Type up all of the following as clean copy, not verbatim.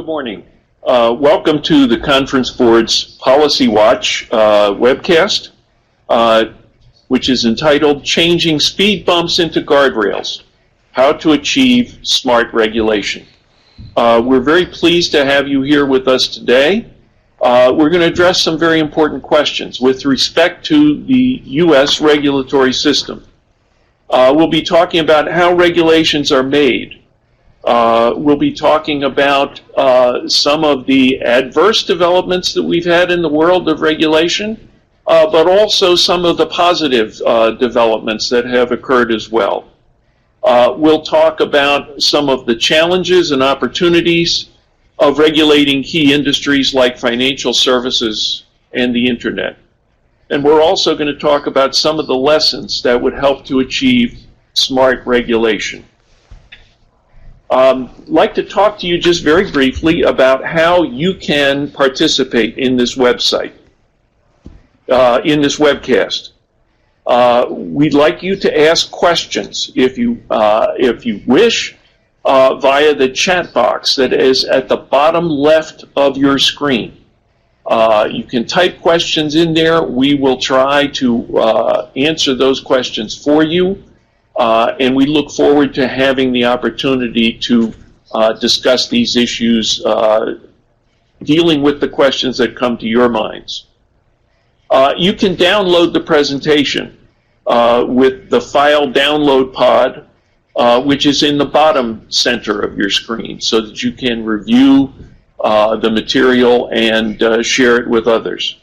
Good morning. Welcome to the Conference Board's Policy Watch webcast, which is entitled Changing Speed Bumps into Guardrails, How to Achieve Smart Regulation. We're very pleased to have you here with us today. We're going to address some very important questions with respect to the U.S. regulatory system. We'll be talking about how regulations are made. We'll be talking about some of the adverse developments that we've had in the world of regulation, but also some of the positive developments that have occurred as well. We'll talk about some of the challenges and opportunities of regulating key industries like financial services and the internet. And we're also going to talk about some of the lessons that would help to achieve smart regulation. I'd like to talk to you just very briefly about how you can participate in this website, in this webcast. We'd like you to ask questions if you wish via the chat box that is at the bottom left of your screen. You can type questions in there. We will try to answer those questions for you. And we look forward to having the opportunity to discuss these issues, dealing with the questions that come to your minds. You can download the presentation with the file download pod, which is in the bottom center of your screen, so that you can review the material and share it with others.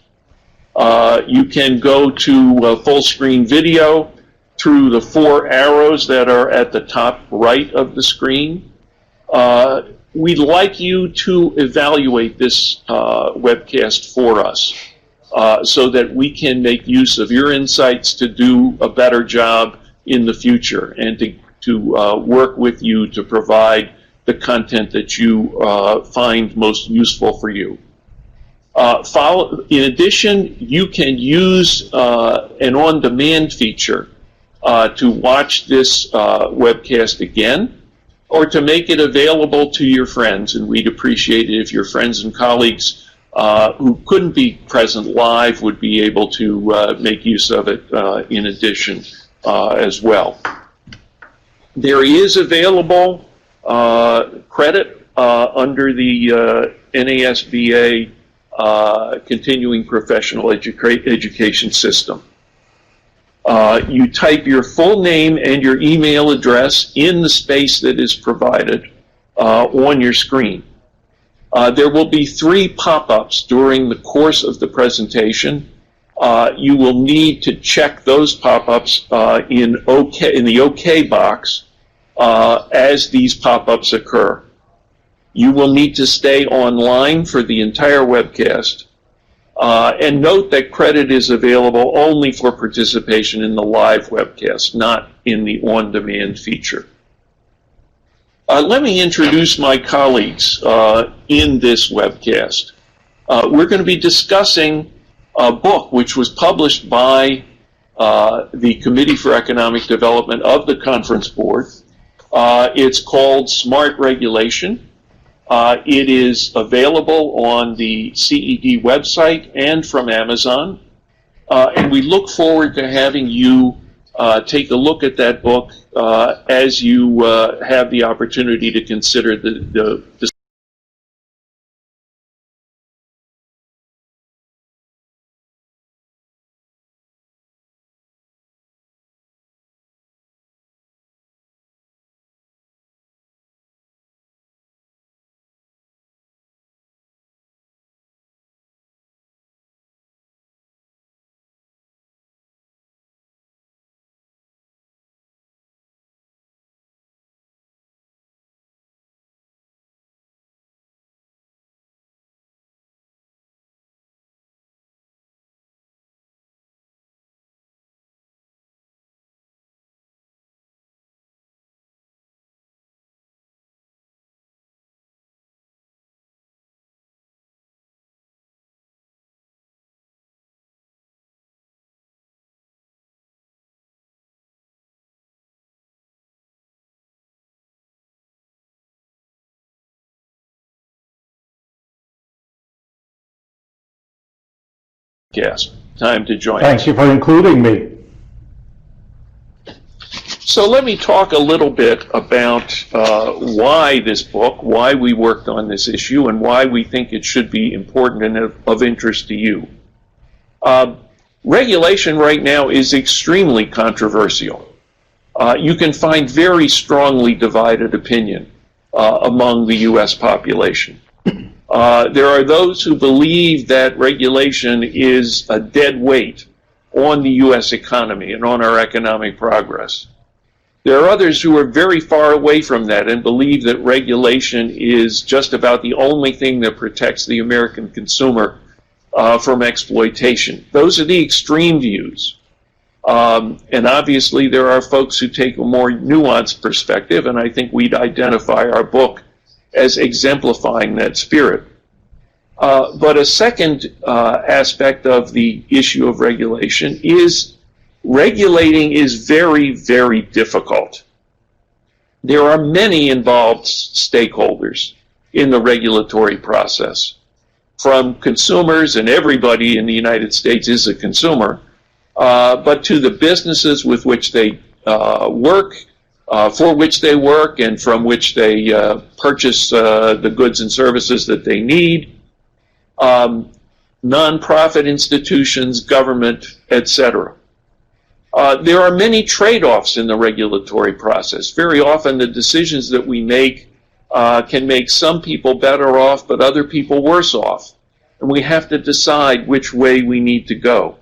You can go to full screen video through the four arrows that are at the top right of the screen. We'd like you to evaluate this webcast for us so that we can make use of your insights to do a better job in the future and to work with you to provide the content that you find most useful for you. In addition, you can use an on-demand feature to watch this webcast again, or to make it available to your friends. And we'd appreciate it if your friends and colleagues who couldn't be present live would be able to make use of it in addition as well. There is available credit under the NASBA continuing professional education system. You type your full name and your email address in the space that is provided on your screen. There will be 3 pop-ups during the course of the presentation. You will need to check those pop-ups in the OK box as these pop-ups occur. You will need to stay online for the entire webcast. And note that credit is available only for participation in the live webcast, not in the on-demand feature. Let me introduce my colleagues in this webcast. We're going to be discussing a book which was published by the Committee for Economic Development of the Conference Board. It's called Smart Regulation. It is available on the CED website and from Amazon. And we look forward to having you take a look at that book as you have the opportunity to consider the webcast. Time to join us. Thank you for including me. So let me talk a little bit about why this book, why we worked on this issue, and why we think it should be important and of interest to you. Regulation right now is extremely controversial. You can find very strongly divided opinion among the U.S. population. There are those who believe that regulation is a dead weight on the U.S. economy and on our economic progress. There are others who are very far away from that and believe that regulation is just about the only thing that protects the American consumer from exploitation. Those are the extreme views. And obviously there are folks who take a more nuanced perspective, and I think we'd identify our book as exemplifying that spirit. But a second aspect of the issue of regulation is regulating is very, very difficult. There are many involved stakeholders in the regulatory process, from consumers, and everybody in the United States is a consumer, but to the businesses with which they work, for which they work, and from which they purchase the goods and services that they need, nonprofit institutions, government, etc. There are many trade-offs in the regulatory process. Very often the decisions that we make can make some people better off, but other people worse off. And we have to decide which way we need to go.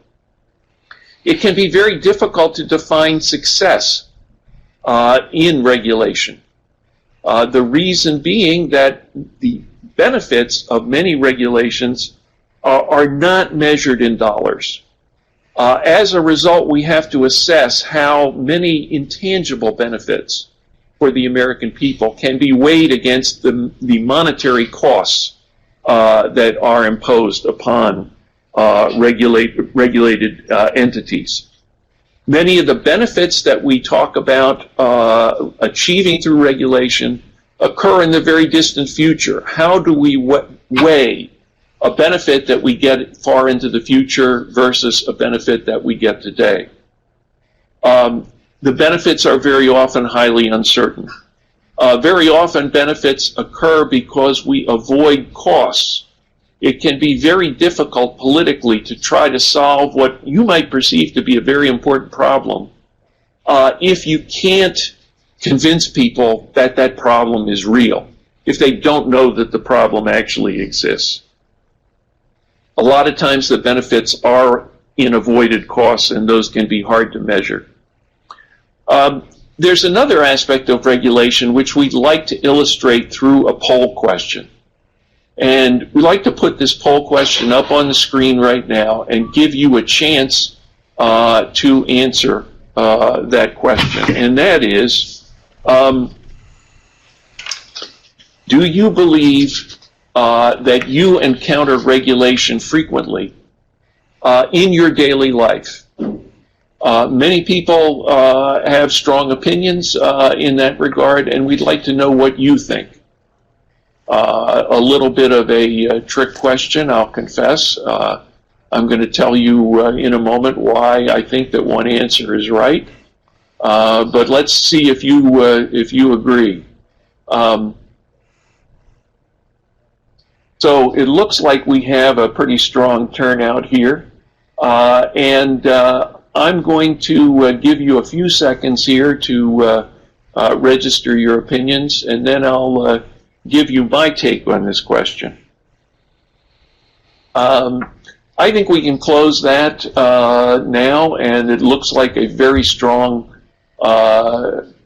It can be very difficult to define success in regulation. The reason being that the benefits of many regulations are not measured in dollars. As a result, we have to assess how many intangible benefits for the American people can be weighed against the monetary costs that are imposed upon regulated entities. Many of the benefits that we talk about achieving through regulation occur in the very distant future. How do we weigh a benefit that we get far into the future versus a benefit that we get today? The benefits are very often highly uncertain. Very often benefits occur because we avoid costs. It can be very difficult politically to try to solve what you might perceive to be a very important problem if you can't convince people that that problem is real, if they don't know that the problem actually exists. A lot of times the benefits are in avoided costs, and those can be hard to measure. There's another aspect of regulation which we'd like to illustrate through a poll question. And we'd like to put this poll question up on the screen right now and give you a chance to answer that question. And that is, do you believe that you encounter regulation frequently in your daily life? Many people have strong opinions in that regard, and we'd like to know what you think. A little bit of a trick question, I'll confess. I'm going to tell you in a moment why I think that one answer is right. But let's see if you agree. So it looks like we have a pretty strong turnout here, and I'm going to give you a few seconds here to register your opinions, and then I'll give you my take on this question. I think we can close that now, and it looks like a very strong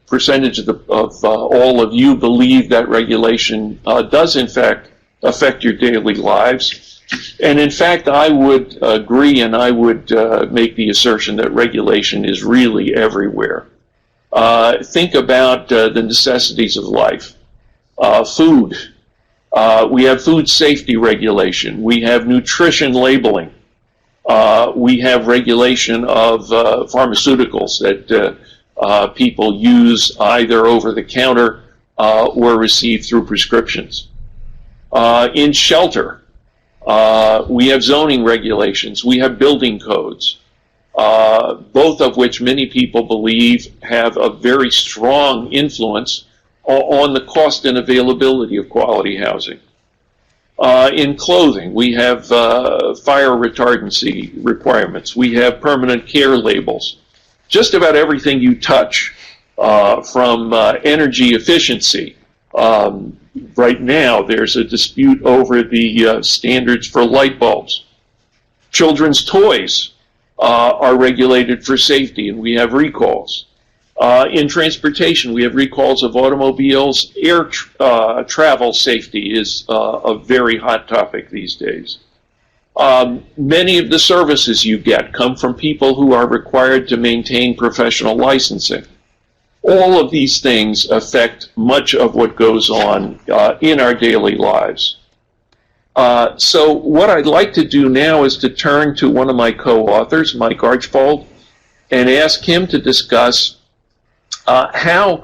percentage of all of you believe that regulation does in fact affect your daily lives. And in fact, I would agree, and I would make the assertion that regulation is really everywhere. Think about the necessities of life. Food. We have food safety regulation. We have nutrition labeling. We have regulation of pharmaceuticals that people use either over the counter or receive through prescriptions. In shelter, We have zoning regulations. We have building codes, both of which many people believe have a very strong influence on the cost and availability of quality housing. In clothing, we have fire retardancy requirements. We have permanent care labels. Just about everything you touch, from energy efficiency. Right now, there's a dispute over the standards for light bulbs. Children's toys are regulated for safety, and we have recalls. In transportation, we have recalls of automobiles. Air travel safety is a very hot topic these days. Many of the services you get come from people who are required to maintain professional licensing. All of these things affect much of what goes on in our daily lives. So what I'd like to do now is to turn to one of my co-authors, Mike Archbold, and ask him to discuss how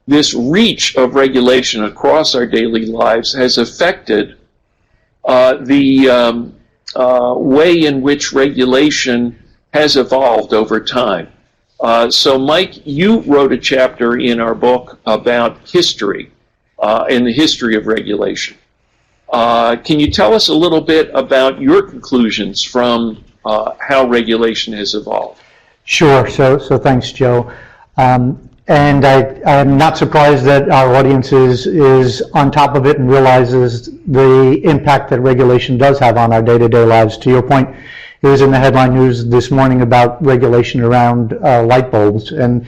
this reach of regulation across our daily lives has affected the way in which regulation has evolved over time. So Mike, you wrote a chapter in our book about history and the history of regulation. Can you tell us a little bit about your conclusions from how regulation has evolved? Sure. So thanks, Joe. And I'm not surprised that our audience is on top of it and realizes the impact that regulation does have on our day-to-day lives. To your point, it was in the headline news this morning about regulation around light bulbs and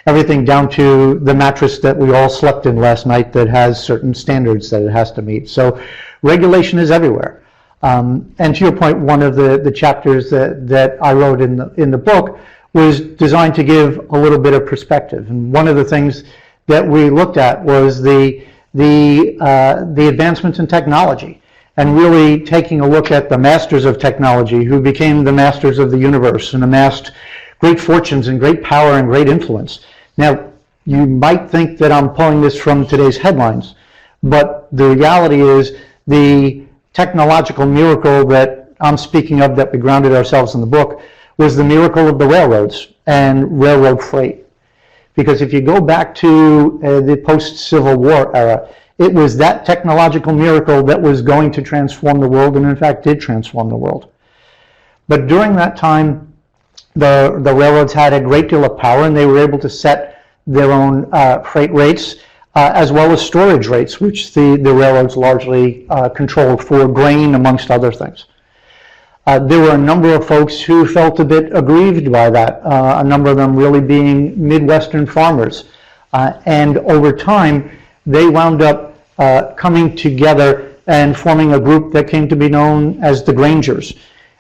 everything down to the mattress that we all slept in last night that has certain standards that it has to meet. So regulation is everywhere. And to your point, one of the chapters that I wrote in the book was designed to give a little bit of perspective. And one of the things that we looked at was the advancements in technology, and really taking a look at the masters of technology who became the masters of the universe and amassed great fortunes and great power and great influence. Now, you might think that I'm pulling this from today's headlines, but the reality is the technological miracle that I'm speaking of, that we grounded ourselves in the book, was the miracle of the railroads and railroad freight. Because if you go back to the post-Civil War era, it was that technological miracle that was going to transform the world, and in fact did transform the world. But during that time, the railroads had a great deal of power, and they were able to set their own freight rates, as well as storage rates, which the railroads largely controlled for grain, amongst other things. There were a number of folks who felt a bit aggrieved by that, a number of them really being Midwestern farmers. And over time, they wound up coming together and forming a group that came to be known as the Grangers.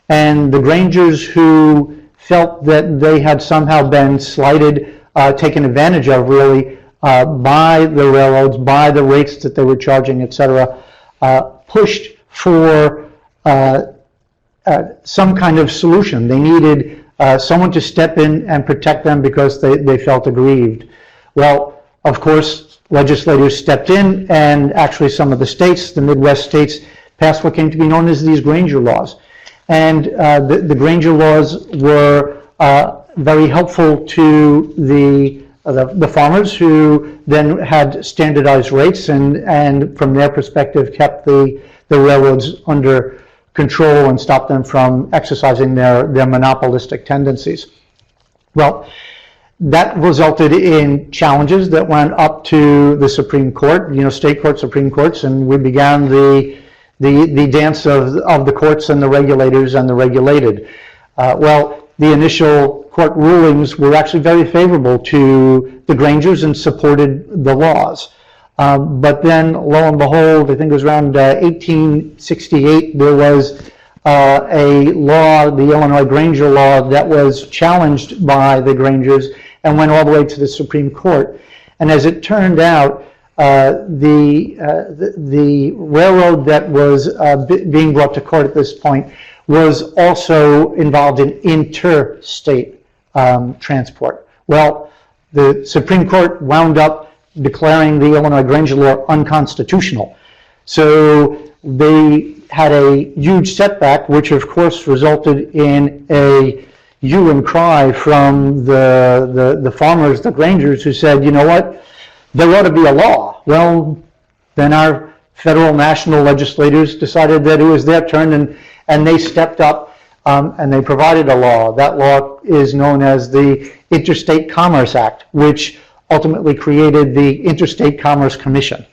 And the Grangers, who felt that they had somehow been slighted, taken advantage of really, by the railroads, by the rates that they were charging, etc., pushed for some kind of solution. They needed someone to step in and protect them because they felt aggrieved. Well, of course, legislators stepped in, and actually some of the states, the Midwest states, passed what came to be known as these Granger Laws. And the Granger Laws were very helpful to the farmers, who then had standardized rates, and from their perspective kept the railroads under control and stop them from exercising their monopolistic tendencies. Well, that resulted in challenges that went up to the Supreme Court, state court, Supreme Courts, and we began the dance of the courts and the regulators and the regulated. Well, the initial court rulings were actually very favorable to the Grangers and supported the laws. But then, lo and behold, I think it was around 1868, there was a law, the Illinois Granger Law, that was challenged by the Grangers and went all the way to the Supreme Court. And as it turned out, the railroad that was being brought to court at this point was also involved in interstate transport. Well, the Supreme Court wound up declaring the Illinois Granger Law unconstitutional. So they had a huge setback, which of course resulted in a hue and cry from the farmers, the Grangers, who said, you know what, there ought to be a law. Well, then our federal national legislators decided that it was their turn, and they stepped up and they provided a law. That law is known as the Interstate Commerce Act, which ultimately created the Interstate Commerce Commission.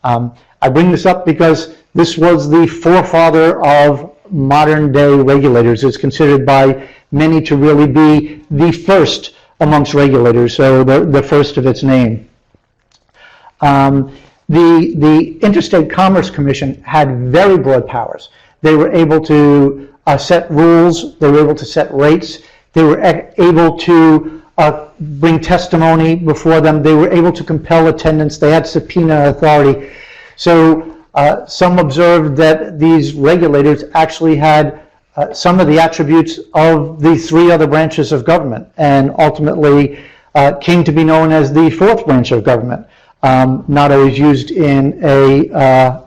I bring this up because this was the forefather of modern day regulators. It's considered by many to really be the first amongst regulators, so the first of its name. The Interstate Commerce Commission had very broad powers. They were able to set rules, they were able to set rates, they were able to bring testimony before them, they were able to compel attendance, they had subpoena authority. So some observed that these regulators actually had some of the attributes of the three other branches of government, and ultimately came to be known as the fourth branch of government, not always used in a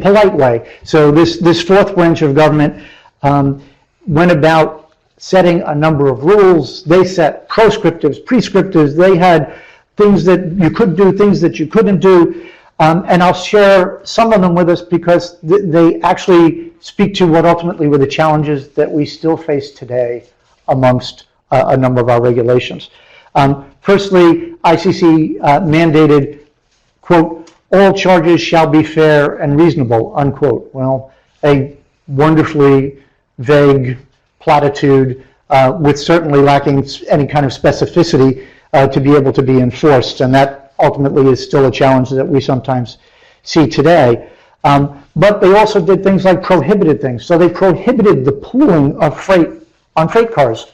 polite way. So this fourth branch of government went about setting a number of rules. They set proscriptives, prescriptives. They had things that you could do, things that you couldn't do. And I'll share some of them with us because they actually speak to what ultimately were the challenges that we still face today amongst a number of our regulations. Firstly, ICC mandated, quote, all charges shall be fair and reasonable, unquote. Well, a wonderfully vague platitude with certainly lacking any kind of specificity to be able to be enforced, and that ultimately is still a challenge that we sometimes see today. But they also did things like prohibited things. So they prohibited the pooling of freight on freight cars.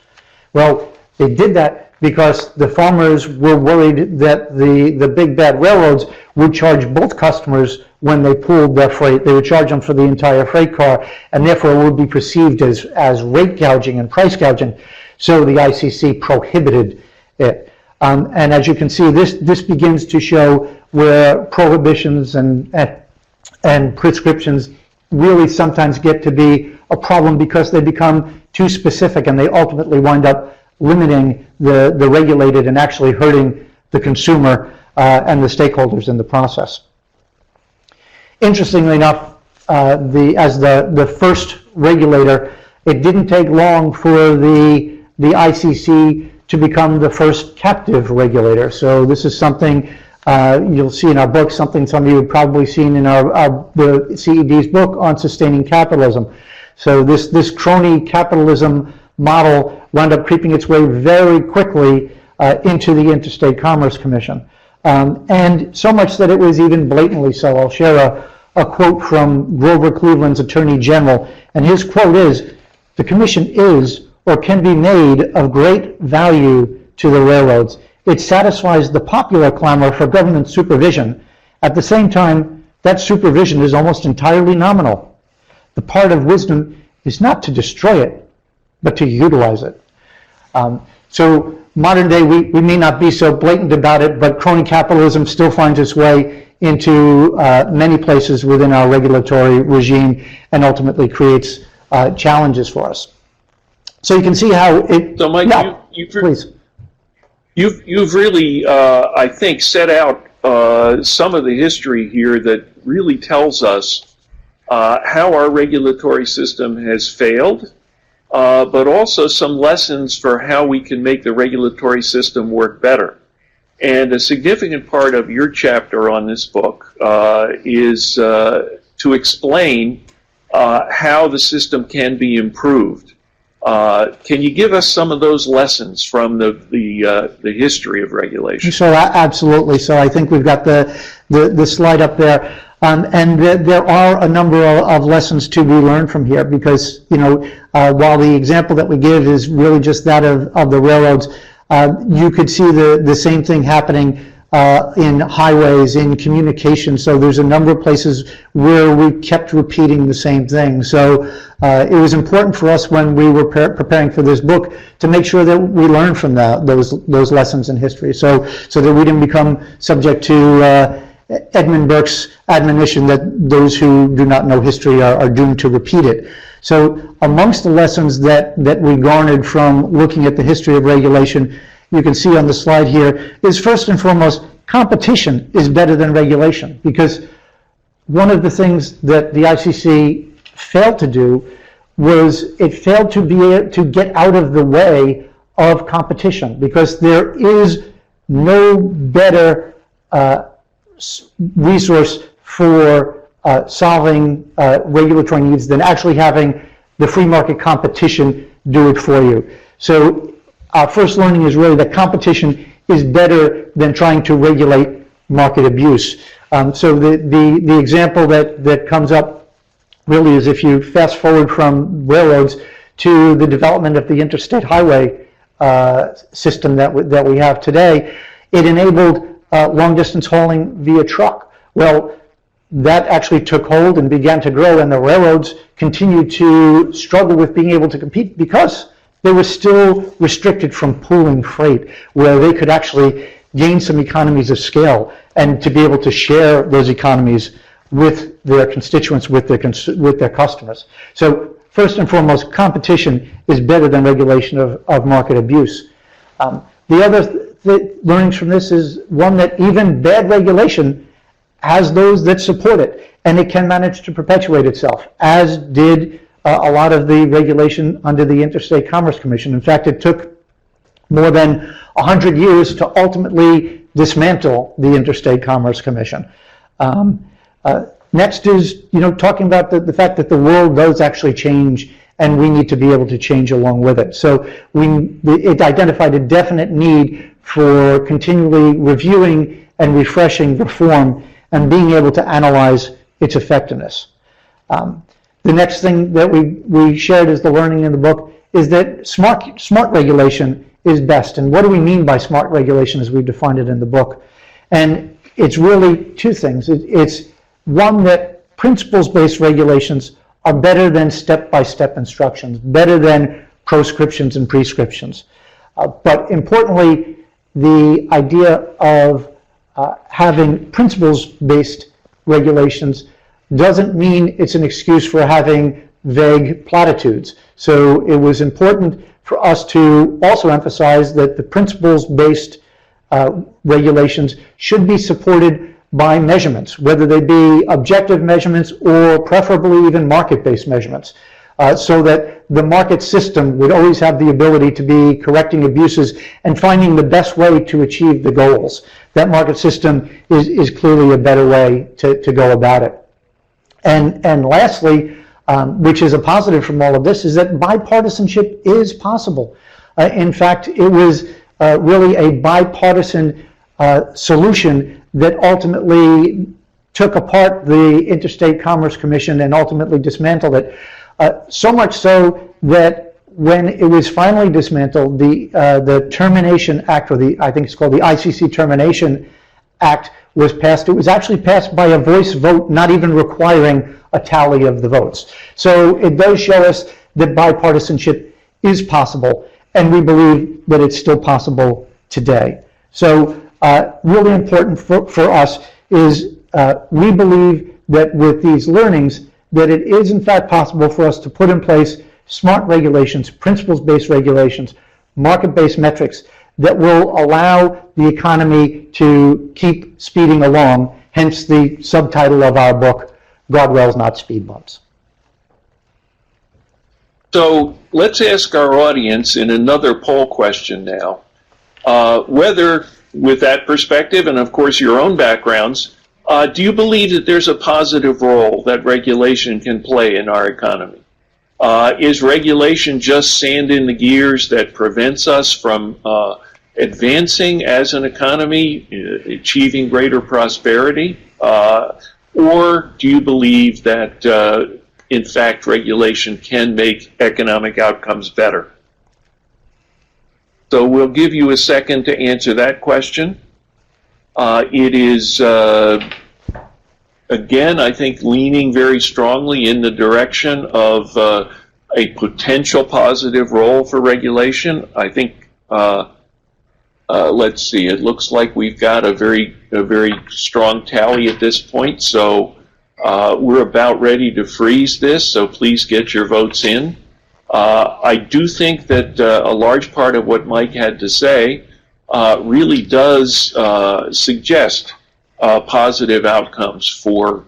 Well, they did that because the farmers were worried that the big bad railroads would charge both customers when they pooled their freight. They would charge them for the entire freight car, and therefore it would be perceived as rate gouging and price gouging. So the ICC prohibited it. And as you can see, this begins to show where prohibitions and prescriptions really sometimes get to be a problem because they become too specific and they ultimately wind up limiting the regulated and actually hurting the consumer and the stakeholders in the process. Interestingly enough, as the first regulator, it didn't take long for the ICC to become the first captive regulator. So this is something you'll see in our book, something some of you have probably seen in the CED's book on sustaining capitalism. So this crony capitalism model wound up creeping its way very quickly into the Interstate Commerce Commission. And so much that it was even blatantly so. I'll share a quote from Grover Cleveland's Attorney General, and his quote is, "The commission is or can be made of great value to the railroads. It satisfies the popular clamor for government supervision. At the same time, that supervision is almost entirely nominal. The part of wisdom is not to destroy it, but to utilize it." So modern day, we may not be so blatant about it, but crony capitalism still finds its way into many places within our regulatory regime and ultimately creates challenges for us. So you can see how it... So Mike, yeah, please. You've really, I think, set out some of the history here that really tells us how our regulatory system has failed, but also some lessons for how we can make the regulatory system work better. And a significant part of your chapter on this book is to explain how the system can be improved. Can you give us some of those lessons from the history of regulation? So absolutely. So I think we've got the slide up there, and there are a number of lessons to be learned from here because while the example that we give is really just that of the railroads, you could see the same thing happening in highways, in communication. So there's a number of places where we kept repeating the same thing. So it was important for us when we were preparing for this book to make sure that we learned from those lessons in history, so that we didn't become subject to Edmund Burke's admonition that those who do not know history are doomed to repeat it. So amongst the lessons that we garnered from looking at the history of regulation, you can see on the slide here, is first and foremost, competition is better than regulation, because one of the things that the ICC failed to do was it failed to be able to get out of the way of competition, because there is no better resource for solving regulatory needs than actually having the free market competition do it for you. So our first learning is really that competition is better than trying to regulate market abuse. So the example that comes up really is if you fast forward from railroads to the development of the interstate highway system that we have today, it enabled long distance hauling via truck. Well, that actually took hold and began to grow, and the railroads continued to struggle with being able to compete because they were still restricted from pooling freight, where they could actually gain some economies of scale and to be able to share those economies with their constituents, with their customers. So first and foremost, competition is better than regulation of market abuse. The other learnings from this is one that even bad regulation has those that support it, and it can manage to perpetuate itself, as did a lot of the regulation under the Interstate Commerce Commission. In fact, it took more than 100 years to ultimately dismantle the Interstate Commerce Commission. Next is, talking about the fact that the world does actually change, and we need to be able to change along with it. So it identified a definite need for continually reviewing and refreshing reform and being able to analyze its effectiveness. The next thing that we shared as the learning in the book is that smart regulation is best. And what do we mean by smart regulation as we've defined it in the book? And it's really two things. It's one, that principles-based regulations are better than step-by-step instructions, better than proscriptions and prescriptions. But importantly, the idea of having principles-based regulations doesn't mean it's an excuse for having vague platitudes. So it was important for us to also emphasize that the principles-based regulations should be supported by measurements, whether they be objective measurements or preferably even market-based measurements, so that the market system would always have the ability to be correcting abuses and finding the best way to achieve the goals. That market system is clearly a better way to go about it. And lastly, which is a positive from all of this, is that bipartisanship is possible. In fact, it was really a bipartisan solution that ultimately took apart the Interstate Commerce Commission and ultimately dismantled it. So much so that when it was finally dismantled, the Termination Act, or I think it's called the ICC Termination Act, was passed. It was actually passed by a voice vote, not even requiring a tally of the votes. So it does show us that bipartisanship is possible, and we believe that it's still possible today. So really important for us is we believe that with these learnings, that it is in fact possible for us to put in place smart regulations, principles-based regulations, market-based metrics that will allow the economy to keep speeding along, hence the subtitle of our book, Guardrails, Not Speed Bumps. So let's ask our audience in another poll question now, whether with that perspective and of course your own backgrounds, do you believe that there's a positive role that regulation can play in our economy? Is regulation just sand in the gears that prevents us from advancing as an economy, achieving greater prosperity? Or do you believe that, in fact, regulation can make economic outcomes better? So we'll give you a second to answer that question. It is, again, I think, leaning very strongly in the direction of a potential positive role for regulation. I think let's see, it looks like we've got a very strong tally at this point, so we're about ready to freeze this, so please get your votes in. I do think that a large part of what Mike had to say really does suggest positive outcomes for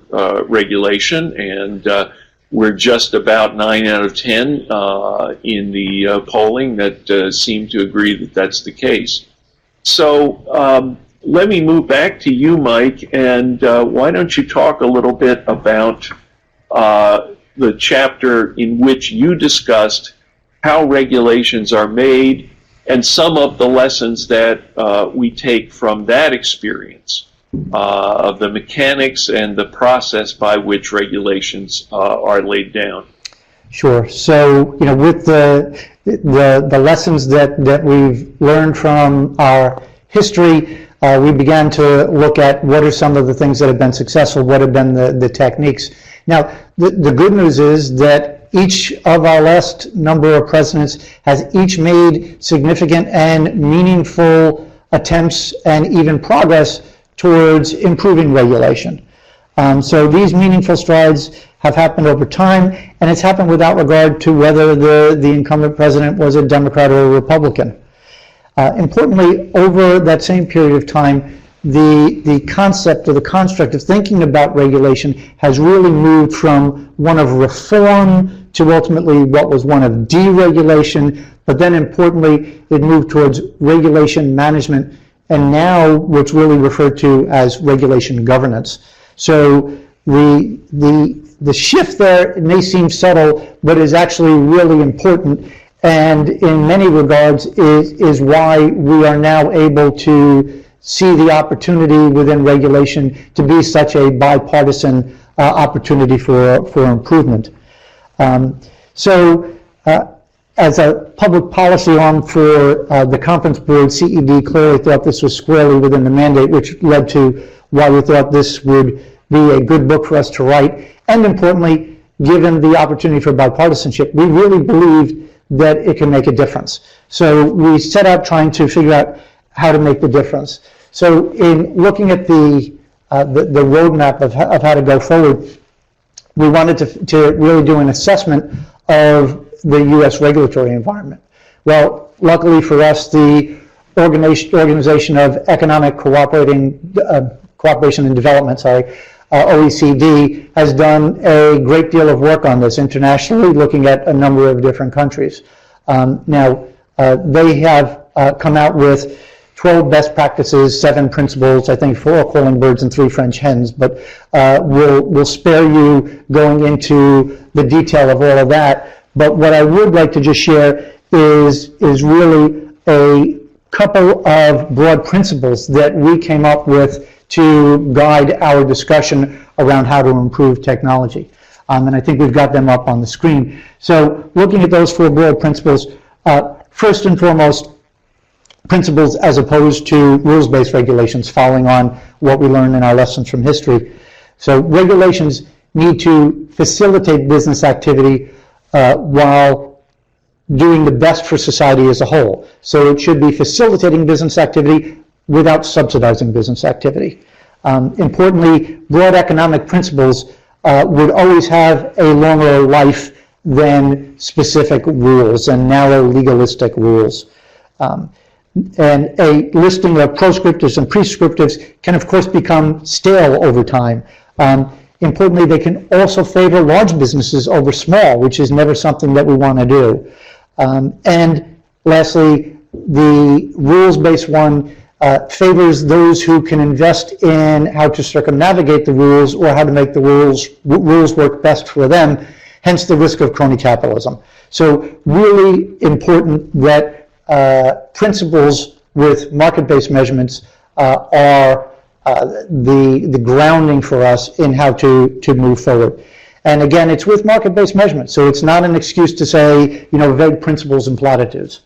regulation, and we're just about 9 out of 10 in the polling that seem to agree that that's the case. So let me move back to you, Mike, and why don't you talk a little bit about the chapter in which you discussed how regulations are made and some of the lessons that we take from that experience of the mechanics and the process by which regulations are laid down. Sure. So, with the lessons that we've learned from our history, we began to look at what are some of the things that have been successful, what have been the techniques. Now, the good news is that each of our last number of presidents has each made significant and meaningful attempts and even progress towards improving regulation. So these meaningful strides have happened over time, and it's happened without regard to whether the incumbent president was a Democrat or a Republican. Importantly, over that same period of time, the concept or the construct of thinking about regulation has really moved from one of reform to ultimately what was one of deregulation, but then importantly, it moved towards regulation management, and now what's really referred to as regulation governance. So the shift there, it may seem subtle, but is actually really important, and in many regards is why we are now able to see the opportunity within regulation to be such a bipartisan opportunity for improvement. As a public policy arm for the conference board, CED clearly thought this was squarely within the mandate, which led to why we thought this would be a good book for us to write. And importantly, given the opportunity for bipartisanship, we really believed that it can make a difference. So we set out trying to figure out how to make the difference. So in looking at the roadmap of how to go forward, we wanted to really do an assessment of the U.S. regulatory environment. Well, luckily for us, the Organization of Economic Cooperation and Development, OECD, has done a great deal of work on this internationally, looking at a number of different countries. Now, they have come out with 12 best practices, 7 principles, I think 4 calling birds and 3 French hens, but we'll spare you going into the detail of all of that. But what I would like to just share is really a couple of broad principles that we came up with to guide our discussion around how to improve technology. And I think we've got them up on the screen. So looking at those 4 broad principles, first and foremost, principles as opposed to rules-based regulations, following on what we learned in our lessons from history. So regulations need to facilitate business activity while doing the best for society as a whole. So it should be facilitating business activity without subsidizing business activity. Importantly, broad economic principles would always have a longer life than specific rules and narrow legalistic rules. And a listing of proscriptives and prescriptives can, of course, become stale over time. Importantly, they can also favor large businesses over small, which is never something that we want to do. And lastly, the rules-based one favors those who can invest in how to circumnavigate the rules or how to make the rules work best for them, hence the risk of crony capitalism. So really important that principles with market-based measurements are the grounding for us in how to move forward. And again, it's with market-based measurements, so it's not an excuse to say, vague principles and platitudes.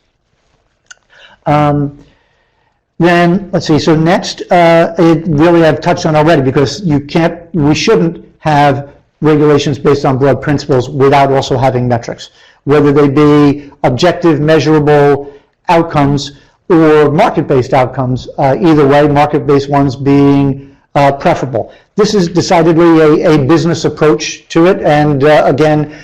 Then, let's see, so next, it really I've touched on already, because we shouldn't have regulations based on broad principles without also having metrics, whether they be objective, measurable outcomes, or market-based outcomes. Either way, market-based ones being preferable. This is decidedly a business approach to it, and again,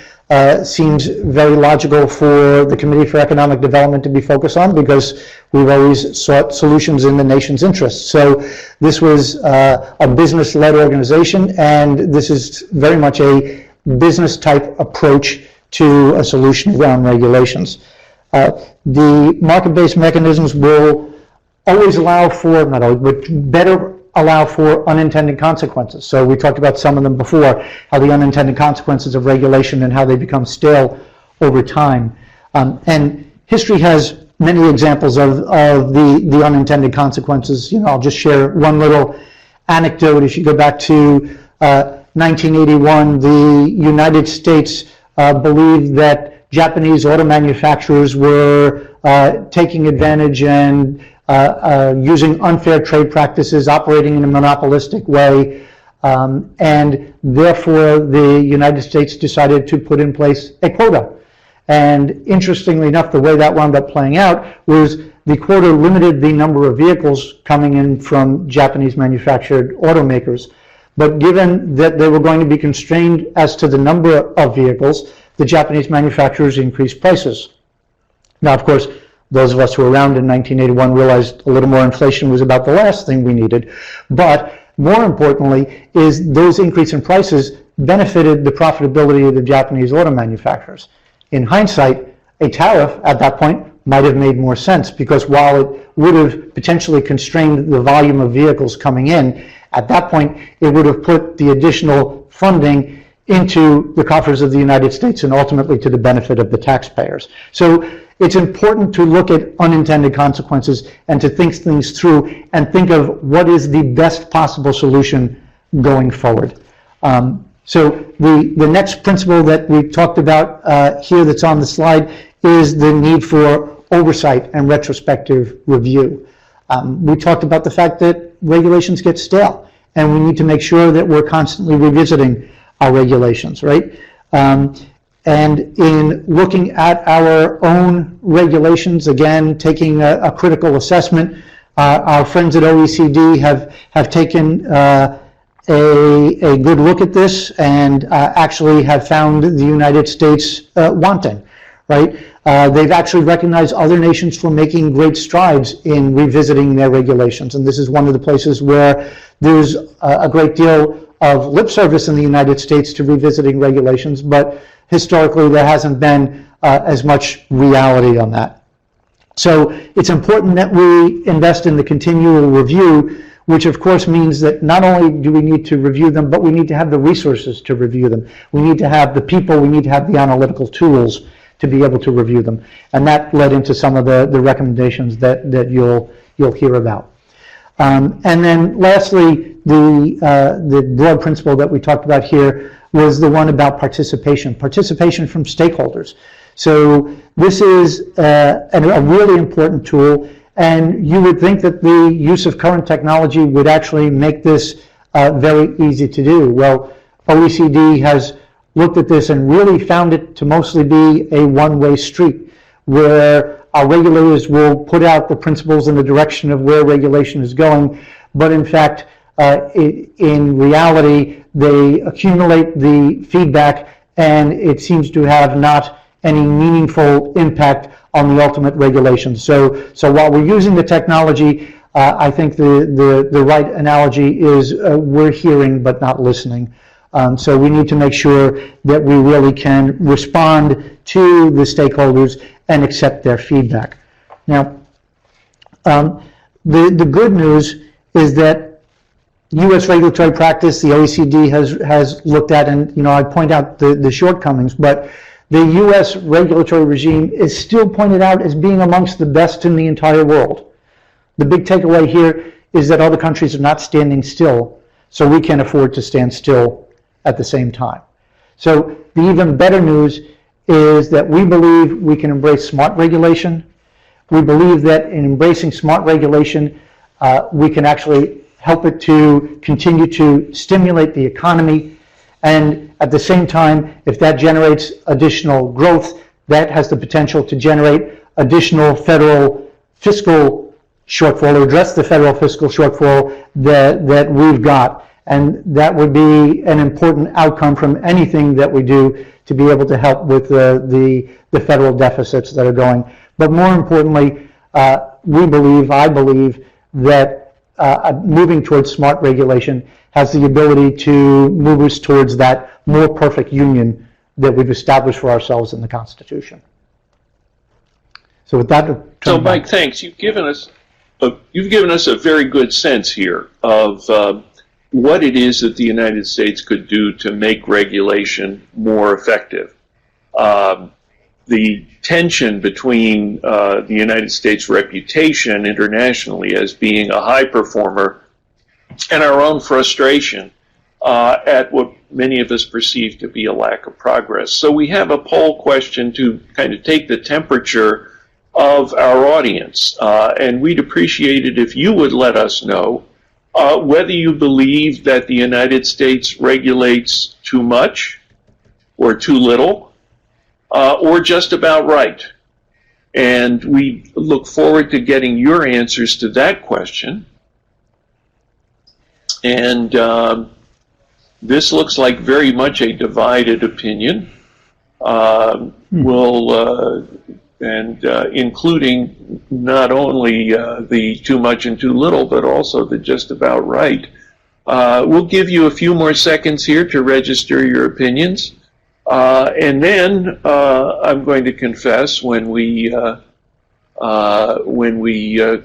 seems very logical for the Committee for Economic Development to be focused on, because we've always sought solutions in the nation's interest. So this was a business-led organization, and this is very much a business-type approach to a solution around regulations. The market-based mechanisms will always allow for, not always, but better allow for unintended consequences. So we talked about some of them before, how the unintended consequences of regulation and how they become stale over time. And history has many examples of the unintended consequences. You know, I'll just share one little anecdote. If you go back to 1981, the United States believed that Japanese auto manufacturers were taking advantage and using unfair trade practices, operating in a monopolistic way, and therefore the United States decided to put in place a quota. And interestingly enough, the way that wound up playing out was the quota limited the number of vehicles coming in from Japanese manufactured automakers. But given that they were going to be constrained as to the number of vehicles, the Japanese manufacturers increased prices. Now, of course, those of us who were around in 1981 realized a little more inflation was about the last thing we needed. But more importantly is those increase in prices benefited the profitability of the Japanese auto manufacturers. In hindsight, a tariff at that point might have made more sense, because while it would have potentially constrained the volume of vehicles coming in, at that point it would have put the additional funding into the coffers of the United States and ultimately to the benefit of the taxpayers. So it's important to look at unintended consequences and to think things through and think of what is the best possible solution going forward. So the next principle that we talked about here that's on the slide is the need for oversight and retrospective review. We talked about the fact that regulations get stale, and we need to make sure that we're constantly revisiting our regulations, right? And in looking at our own regulations, again, taking a critical assessment, our friends at OECD have taken a good look at this and actually have found the United States wanting, right? They've actually recognized other nations for making great strides in revisiting their regulations. And this is one of the places where there's a great deal of lip service in the United States to revisiting regulations, but historically there hasn't been as much reality on that. So it's important that we invest in the continual review, which of course means that not only do we need to review them, but we need to have the resources to review them. We need to have the people, we need to have the analytical tools to be able to review them. And that led into some of the recommendations that you'll hear about. And then lastly, the broad principle that we talked about here was the one about participation from stakeholders. So this is a really important tool, and you would think that the use of current technology would actually make this very easy to do. Well, OECD has looked at this and really found it to mostly be a one-way street, where our regulators will put out the principles in the direction of where regulation is going, but in fact, in reality, they accumulate the feedback, and it seems to have not any meaningful impact on the ultimate regulation. So while we're using the technology, I think the right analogy is we're hearing but not listening. So we need to make sure that we really can respond to the stakeholders and accept their feedback. Now, the good news is that U.S. regulatory practice, the OECD has looked at, and I point out the shortcomings, but the U.S. regulatory regime is still pointed out as being amongst the best in the entire world. The big takeaway here is that other countries are not standing still, so we can't afford to stand still at the same time. So the even better news is that we believe we can embrace smart regulation. We believe that in embracing smart regulation, we can actually help it to continue to stimulate the economy. And at the same time, if that generates additional growth, that has the potential to generate additional federal fiscal shortfall, or address the federal fiscal shortfall that we've got. And that would be an important outcome from anything that we do to be able to help with the federal deficits that are going. But more importantly, I believe that moving towards smart regulation has the ability to move us towards that more perfect union that we've established for ourselves in the Constitution. So with that, so Mike, thanks. You've given us a very good sense here of what it is that the United States could do to make regulation more effective. The tension between the United States' reputation internationally as being a high performer and our own frustration at what many of us perceive to be a lack of progress. So we have a poll question to kind of take the temperature of our audience, and we'd appreciate it if you would let us know whether you believe that the United States regulates too much or too little, or just about right. And we look forward to getting your answers to that question. And this looks like very much a divided opinion. Including not only the too much and too little, but also the just about right. We'll give you a few more seconds here to register your opinions. And then I'm going to confess when we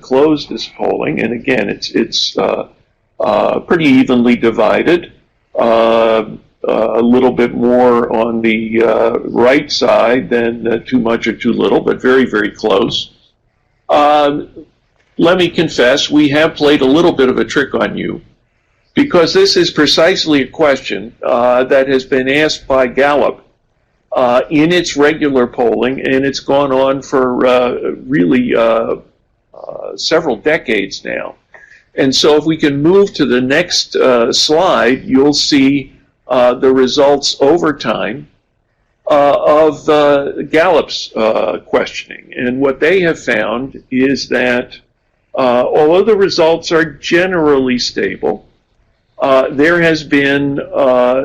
close this polling, and again, it's pretty evenly divided. A little bit more on the right side than too much or too little, but very, very close. Let me confess, we have played a little bit of a trick on you, because this is precisely a question that has been asked by Gallup in its regular polling, and it's gone on for really several decades now. And so if we can move to the next slide, you'll see the results over time of Gallup's questioning. And what they have found is that although the results are generally stable, there has been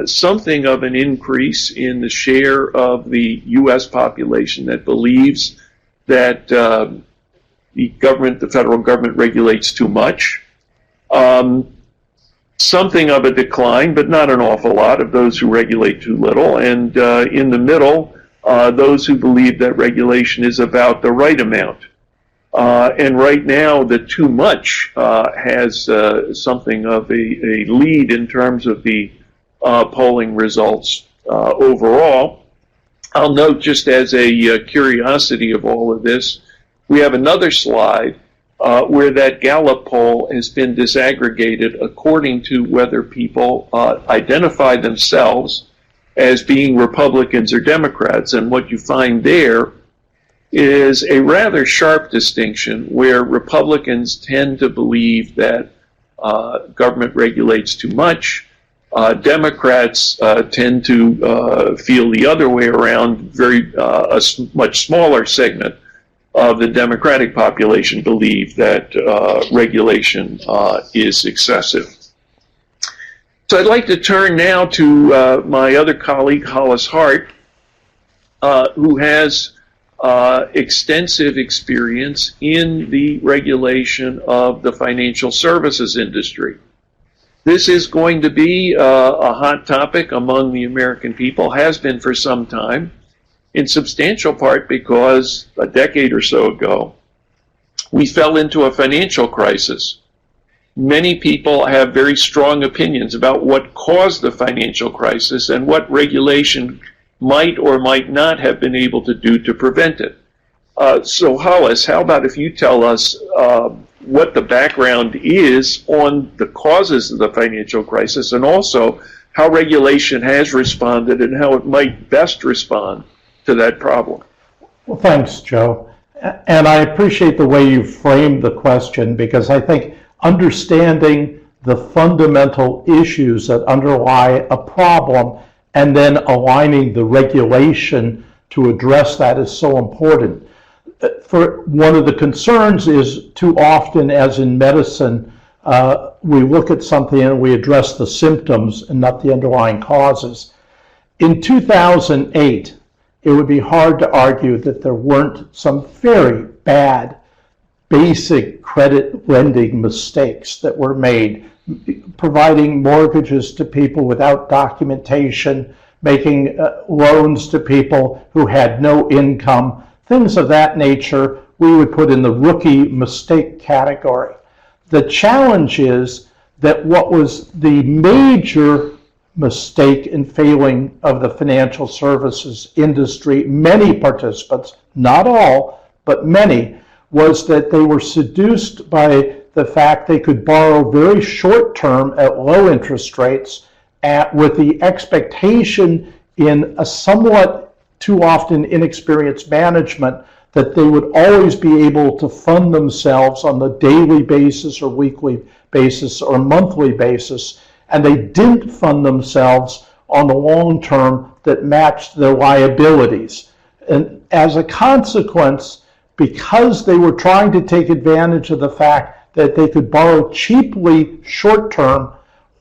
something of an increase in the share of the U.S. population that believes that the federal government regulates too much. Something of a decline, but not an awful lot, of those who regulate too little. And in the middle, those who believe that regulation is about the right amount. And right now, the too much has something of a lead in terms of the polling results overall. I'll note, just as a curiosity of all of this, we have another slide where that Gallup poll has been disaggregated according to whether people identify themselves as being Republicans or Democrats. And what you find there is a rather sharp distinction where Republicans tend to believe that government regulates too much. Democrats tend to feel the other way around. A much smaller segment of the Democratic population believe that regulation is excessive. So I'd like to turn now to my other colleague, Hollis Hart, who has extensive experience in the regulation of the financial services industry. This is going to be a hot topic among the American people, has been for some time, in substantial part because a decade or so ago, we fell into a financial crisis. Many people have very strong opinions about what caused the financial crisis and what regulation might or might not have been able to do to prevent it. So Hollis, how about if you tell us what the background is on the causes of the financial crisis, and also how regulation has responded and how it might best respond to that problem. Well, thanks, Joe. And I appreciate the way you framed the question, because I think understanding the fundamental issues that underlie a problem and then aligning the regulation to address that is so important. for one of the concerns is too often, as in medicine, we look at something and we address the symptoms and not the underlying causes. In 2008, it would be hard to argue that there weren't some very bad basic credit lending mistakes that were made, providing mortgages to people without documentation, making loans to people who had no income, things of that nature we would put in the rookie mistake category. The challenge is that what was the major mistake in failing of the financial services industry, many participants, not all, but many, was that they were seduced by the fact they could borrow very short term at low interest rates with the expectation in a somewhat too often inexperienced management that they would always be able to fund themselves on the daily basis or weekly basis or monthly basis, and they didn't fund themselves on the long term that matched their liabilities. And as a consequence, because they were trying to take advantage of the fact that they could borrow cheaply short term,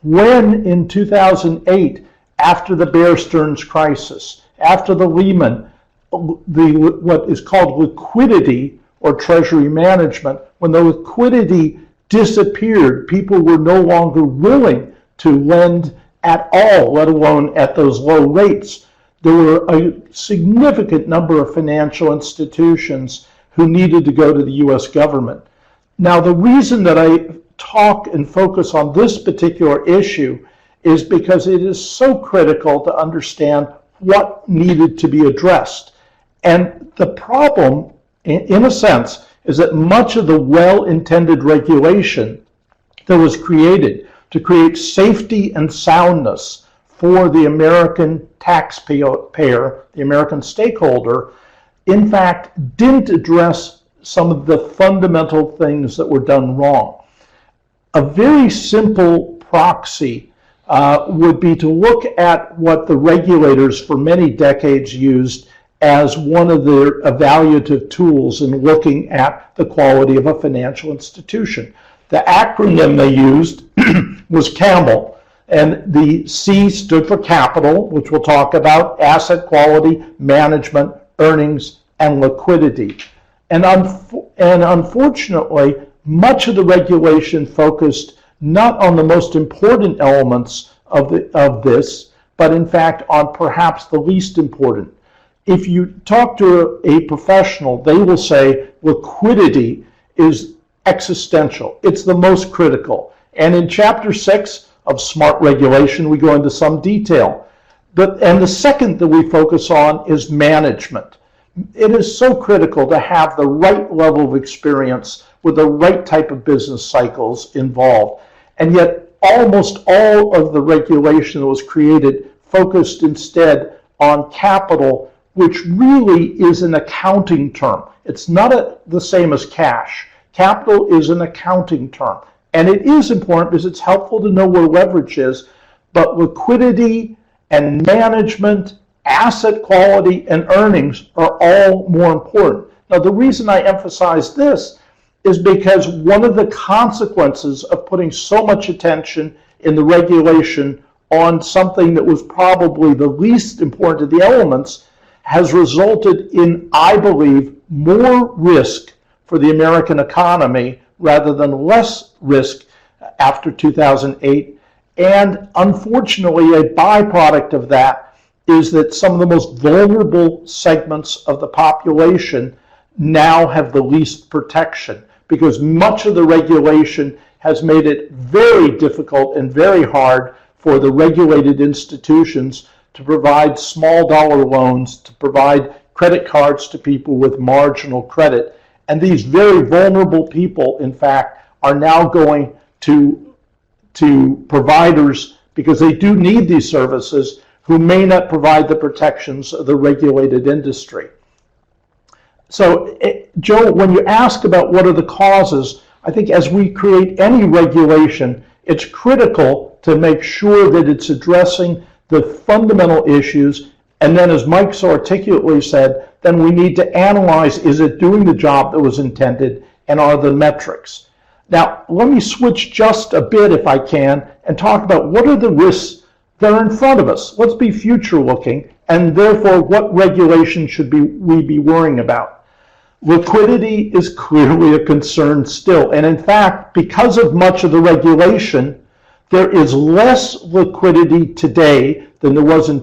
when in 2008, after the Bear Stearns crisis, after the Lehman, what is called liquidity or treasury management, when the liquidity disappeared, people were no longer willing to lend at all, let alone at those low rates. There were a significant number of financial institutions who needed to go to the US government. Now, the reason that I talk and focus on this particular issue is because it is so critical to understand what needed to be addressed. And the problem, in a sense, is that much of the well-intended regulation that was created to create safety and soundness for the American taxpayer, the American stakeholder, in fact, didn't address some of the fundamental things that were done wrong. A very simple proxy would be to look at what the regulators for many decades used as one of their evaluative tools in looking at the quality of a financial institution. The acronym they used was CAMEL, and the C stood for capital, which we'll talk about, asset quality, management, earnings, and liquidity. And unfortunately, much of the regulation focused not on the most important elements of this, but in fact on perhaps the least important. If you talk to a professional, they will say liquidity is existential. It's the most critical. And in Chapter 6 of Smart Regulation, we go into some detail. And the second that we focus on is management. It is so critical to have the right level of experience with the right type of business cycles involved. And yet almost all of the regulation that was created focused instead on capital, which really is an accounting term. It's not the same as cash. Capital is an accounting term. And it is important because it's helpful to know where leverage is, but liquidity and management, asset quality, and earnings are all more important. Now, the reason I emphasize this is because one of the consequences of putting so much attention in the regulation on something that was probably the least important of the elements has resulted in, I believe, more risk for the American economy rather than less risk after 2008. And unfortunately, a byproduct of that is that some of the most vulnerable segments of the population now have the least protection, because much of the regulation has made it very difficult and very hard for the regulated institutions to provide small dollar loans, to provide credit cards to people with marginal credit. And these very vulnerable people, in fact, are now going to providers, because they do need these services, who may not provide the protections of the regulated industry. So, Joe, when you ask about what are the causes, I think as we create any regulation, it's critical to make sure that it's addressing the fundamental issues, and then, as Mike so articulately said, then we need to analyze, is it doing the job that was intended, and are the metrics? Now, let me switch just a bit, if I can, and talk about what are the risks that are in front of us. Let's be future looking, and therefore what regulation should we be worrying about? Liquidity is clearly a concern still, and in fact, because of much of the regulation, there is less liquidity today than there was in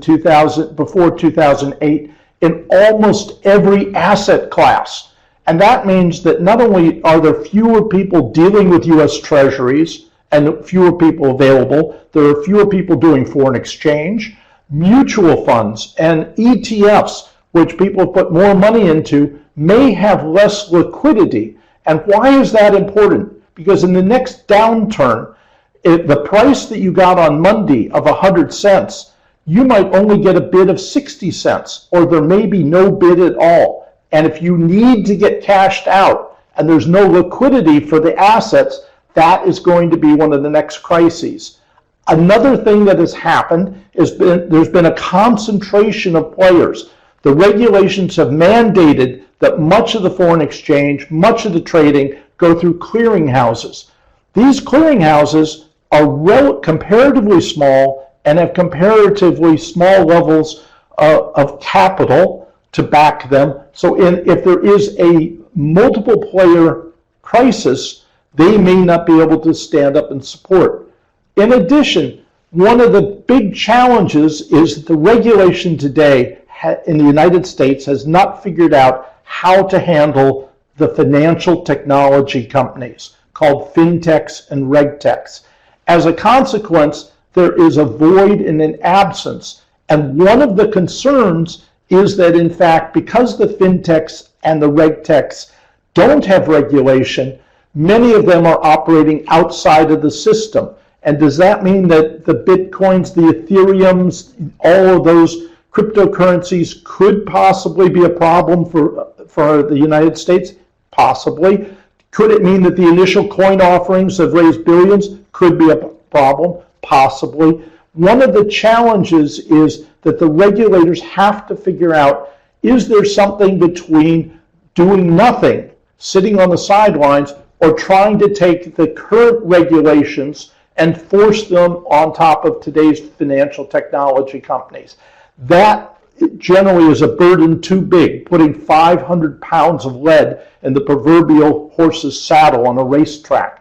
before 2008 in almost every asset class. And that means that not only are there fewer people dealing with U.S. Treasuries and fewer people available, there are fewer people doing foreign exchange, mutual funds and ETFs, which people put more money into, may have less liquidity. And why is that important? Because in the next downturn, the price that you got on Monday of 100 cents, you might only get a bid of 60 cents, or there may be no bid at all. And if you need to get cashed out and there's no liquidity for the assets, that is going to be one of the next crises. Another thing that has happened is there's been a concentration of players. The regulations have mandated that much of the foreign exchange, much of the trading go through clearinghouses. These clearinghouses are comparatively small and have comparatively small levels of capital to back them. So if there is a multiple player crisis, they may not be able to stand up and support. In addition, one of the big challenges is that the regulation today in the United States has not figured out how to handle the financial technology companies called fintechs and regtechs. As a consequence, there is a void and an absence. And one of the concerns is that, in fact, because the fintechs and the regtechs don't have regulation, many of them are operating outside of the system. And does that mean that the Bitcoins, the Ethereums, all of those cryptocurrencies could possibly be a problem for the United States? Possibly. Could it mean that the initial coin offerings have raised billions? Could be a problem. Possibly. One of the challenges is that the regulators have to figure out, is there something between doing nothing, sitting on the sidelines, or trying to take the current regulations and force them on top of today's financial technology companies? That generally is a burden too big, putting 500 pounds of lead in the proverbial horse's saddle on a racetrack.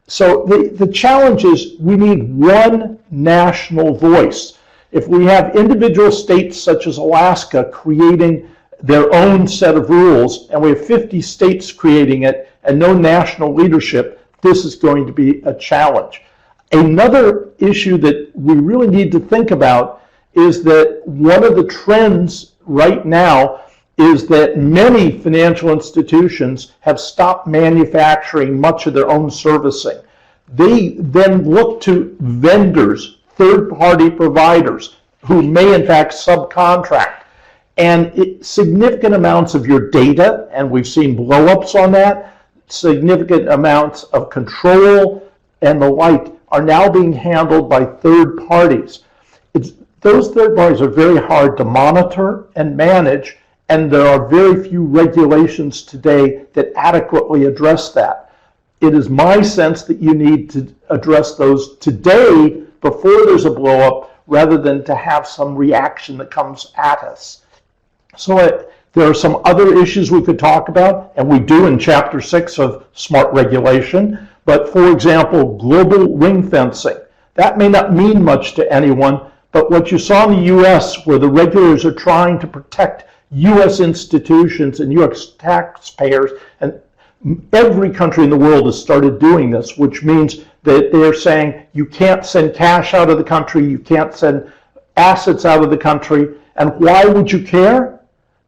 So the challenge is we need one national voice. If we have individual states such as Alaska creating their own set of rules, and we have 50 states creating it and no national leadership, this is going to be a challenge. Another issue that we really need to think about is that one of the trends right now is that many financial institutions have stopped manufacturing much of their own servicing. They then look to vendors, third-party providers, who may in fact subcontract. And significant amounts of your data, and we've seen blow-ups on that, significant amounts of control and the like are now being handled by third parties. Those third parties are very hard to monitor and manage, and there are very few regulations today that adequately address that. It is my sense that you need to address those today before there's a blow-up, rather than to have some reaction that comes at us. So there are some other issues we could talk about, and we do in Chapter 6 of Smart Regulation. But for example, global ring fencing. That may not mean much to anyone, but what you saw in the U.S., where the regulators are trying to protect U.S. institutions and U.S. taxpayers, and every country in the world has started doing this, which means that they're saying you can't send cash out of the country, you can't send assets out of the country. And why would you care?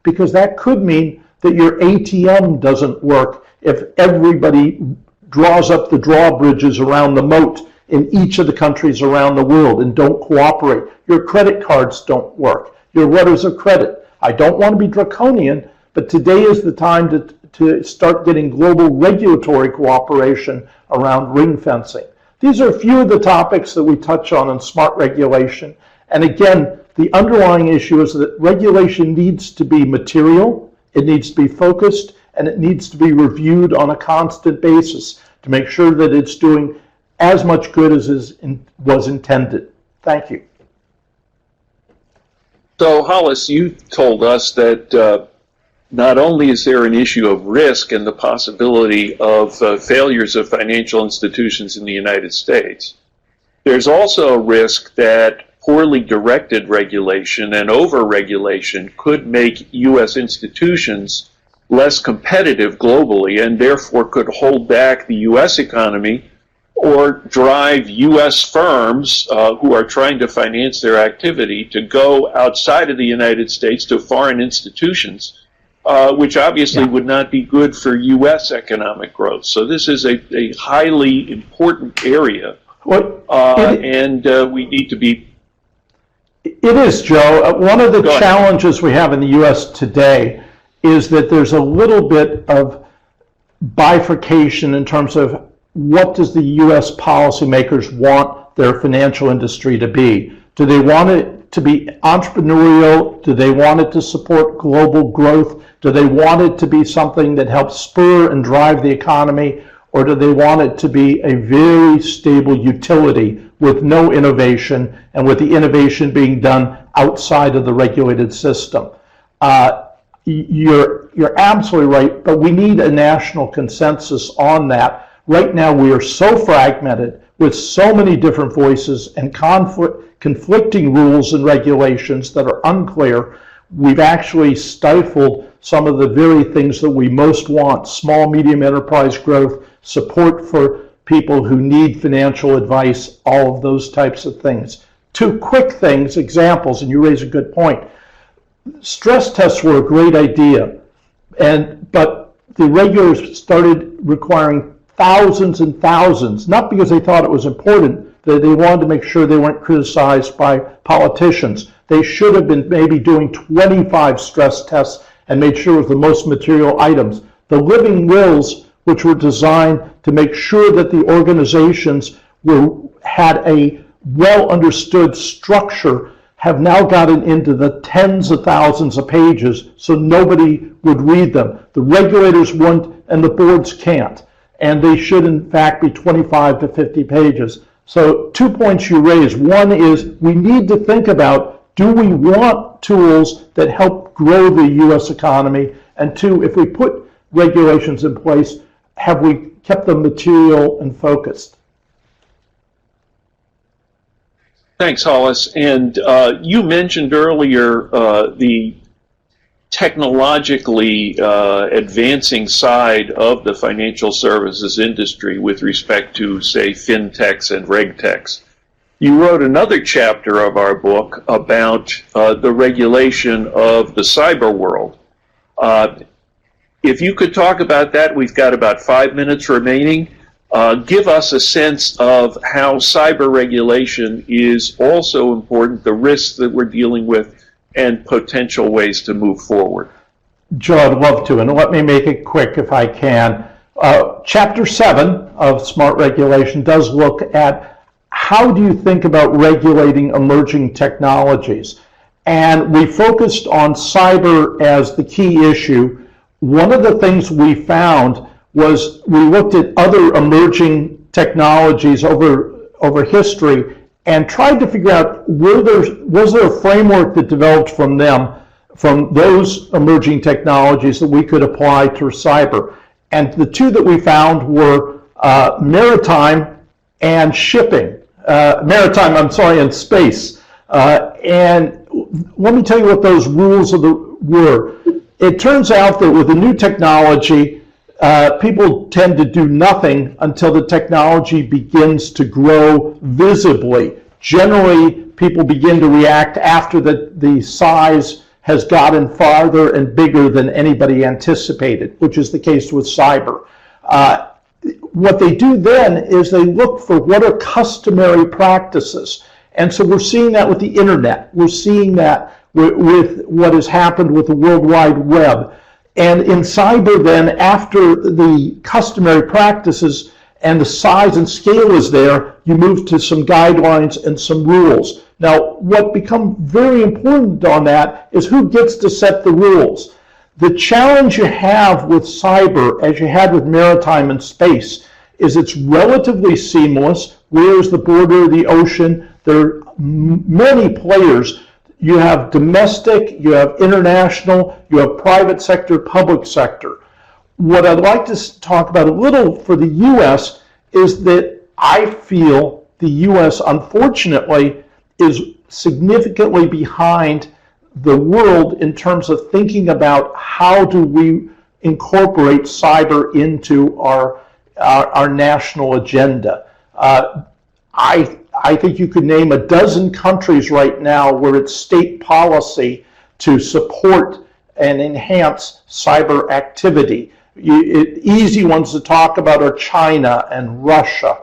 Because that could mean that your ATM doesn't work if everybody draws up the drawbridges around the moat in each of the countries around the world and don't cooperate. Your credit cards don't work. Your letters of credit. I don't want to be draconian, but today is the time to start getting global regulatory cooperation around ring fencing. These are a few of the topics that we touch on in smart regulation. And again, the underlying issue is that regulation needs to be material, It needs to be focused, and it needs to be reviewed on a constant basis to make sure that it's doing as much good as was intended. Thank you. So, Hollis, you told us that not only is there an issue of risk and the possibility of failures of financial institutions in the United States, there's also a risk that poorly directed regulation and over-regulation could make U.S. institutions less competitive globally and therefore could hold back the U.S. economy or drive U.S. firms who are trying to finance their activity to go outside of the United States to foreign institutions, which obviously would not be good for U.S. economic growth. So this is a highly important area, and we need to be... It is, Joe. One of the challenges we have in the U.S. today is that there's a little bit of bifurcation in terms of what does the U.S. policymakers want their financial industry to be. Do they want it to be entrepreneurial? Do they want it to support global growth? Do they want it to be something that helps spur and drive the economy? Or do they want it to be a very stable utility with no innovation, and with the innovation being done outside of the regulated system? You're absolutely right, but we need a national consensus on that. Right now we are so fragmented with so many different voices and conflicting rules and regulations that are unclear. We've actually stifled some of the very things that we most want: small, medium enterprise growth, support for people who need financial advice, all of those types of things. Two quick things, examples, and you raise a good point. Stress tests were a great idea, but the regulators started requiring thousands and thousands, not because they thought it was important, that they wanted to make sure they weren't criticized by politicians. They should have been maybe doing 25 stress tests and made sure it was the most material items. The living wills, which were designed to make sure that the organizations had a well understood structure, have now gotten into the tens of thousands of pages, so nobody would read them. The regulators wouldn't, and the boards can't. And they should, in fact, be 25 to 50 pages. So 2 points you raise. One is we need to think about, do we want tools that help grow the U.S. economy? And two, if we put regulations in place, have we kept them material and focused? Thanks, Hollis. And you mentioned earlier the technologically advancing side of the financial services industry with respect to, say, fintechs and regtechs. You wrote another chapter of our book about the regulation of the cyber world. If you could talk about that, we've got about 5 minutes remaining. Give us a sense of how cyber regulation is also important, the risks that we're dealing with, and potential ways to move forward. Joe, I'd love to, and let me make it quick if I can. Chapter 7 of Smart Regulation does look at how do you think about regulating emerging technologies. And we focused on cyber as the key issue. One of the things we found was we looked at other emerging technologies over history and tried to figure out, was there a framework that developed from those emerging technologies that we could apply to cyber. And the two that we found were maritime and shipping. And space. And let me tell you what those rules were. It turns out that with the new technology, people tend to do nothing until the technology begins to grow visibly. Generally, people begin to react after the size has gotten farther and bigger than anybody anticipated, which is the case with cyber. What they do then is they look for what are customary practices. And so we're seeing that with the internet. We're seeing that with what has happened with the World Wide Web. And in cyber then, after the customary practices and the size and scale is there, you move to some guidelines and some rules. Now, what becomes very important on that is who gets to set the rules. The challenge you have with cyber, as you had with maritime and space, is it's relatively seamless. Where's the border of the ocean? There are many players. You have domestic, you have international, you have private sector, public sector. What I'd like to talk about a little for the U.S. is that I feel the U.S. unfortunately is significantly behind the world in terms of thinking about how do we incorporate cyber into our national agenda. I think you could name a dozen countries right now where it's state policy to support and enhance cyber activity. Easy ones to talk about are China and Russia.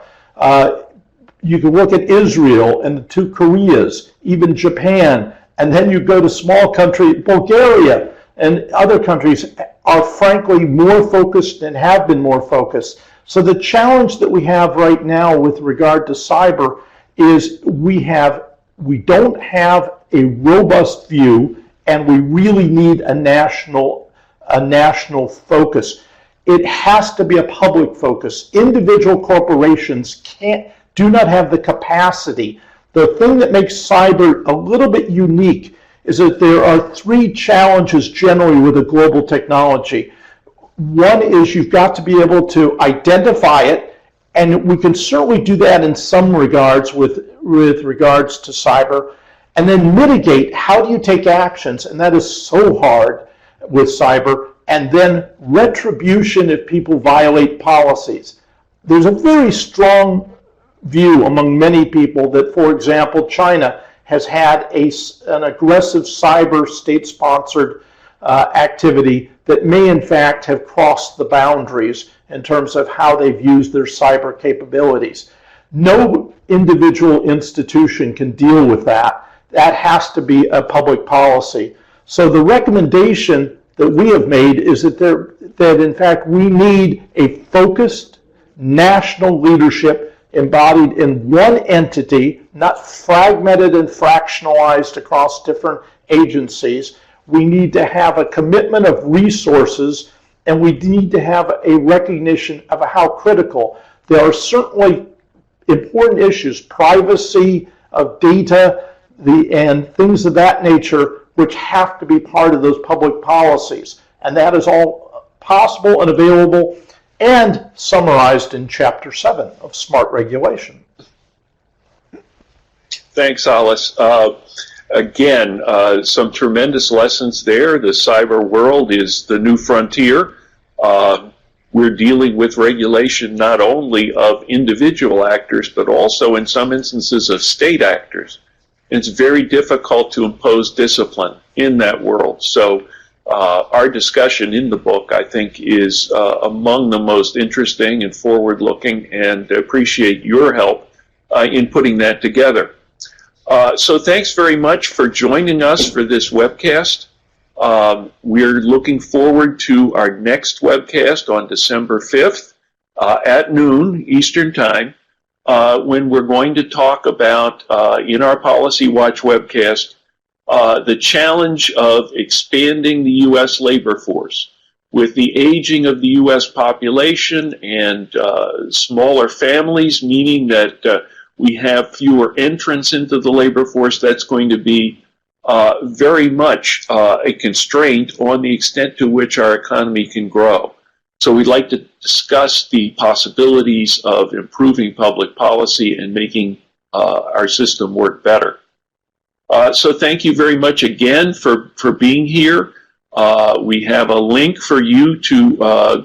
You can look at Israel and the two Koreas, even Japan, and then you go to small country, Bulgaria, and other countries are frankly more focused and have been more focused. So the challenge that we have right now with regard to cyber is we don't have a robust view, and we really need a national focus. It has to be a public focus. Individual corporations do not have the capacity. The thing that makes cyber a little bit unique is that there are three challenges generally with a global technology. One is you've got to be able to identify it, and we can certainly do that in some regards with regards to cyber, and then mitigate. How do you take actions? And that is so hard with cyber. And then retribution if people violate policies. There's a very strong view among many people that, for example, China has had an aggressive cyber state-sponsored activity that may in fact have crossed the boundaries in terms of how they've used their cyber capabilities. No individual institution can deal with that. That has to be a public policy. So the recommendation that we have made is that in fact we need a focused national leadership embodied in one entity, not fragmented and fractionalized across different agencies. We need to have a commitment of resources, and we need to have a recognition of how critical. There are certainly important issues, privacy of data, and things of that nature, which have to be part of those public policies. And that is all possible and available and summarized in Chapter 7 of Smart Regulation. Thanks, Alice. Again, some tremendous lessons there. The cyber world is the new frontier. We're dealing with regulation not only of individual actors, but also in some instances of state actors. It's very difficult to impose discipline in that world. So our discussion in the book, I think, is among the most interesting and forward-looking, and appreciate your help in putting that together. So thanks very much for joining us for this webcast. We're looking forward to our next webcast on December 5th at noon Eastern Time, when we're going to talk about, in our Policy Watch webcast, the challenge of expanding the U.S. labor force. With the aging of the U.S. population and smaller families, meaning that we have fewer entrants into the labor force, that's going to be very much a constraint on the extent to which our economy can grow. So we'd like to discuss the possibilities of improving public policy and making our system work better. So thank you very much again for being here. We have a link for you to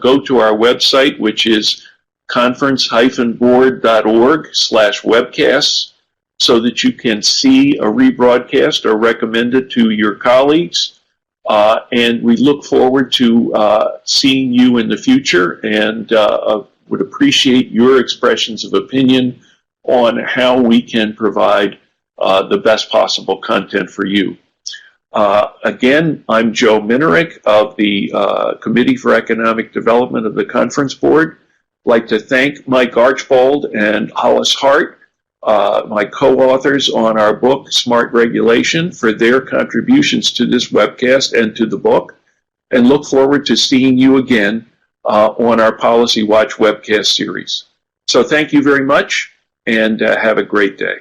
go to our website, which is conference-board.org/webcasts, so that you can see a rebroadcast or recommend it to your colleagues. And we look forward to seeing you in the future, and would appreciate your expressions of opinion on how we can provide the best possible content for you. Again, I'm Joe Minerick of the Committee for Economic Development of the Conference Board. I'd like to thank Mike Archbold and Hollis Hart, my co-authors on our book, Smart Regulation, for their contributions to this webcast and to the book. and look forward to seeing you again on our Policy Watch webcast series. So thank you very much, and have a great day.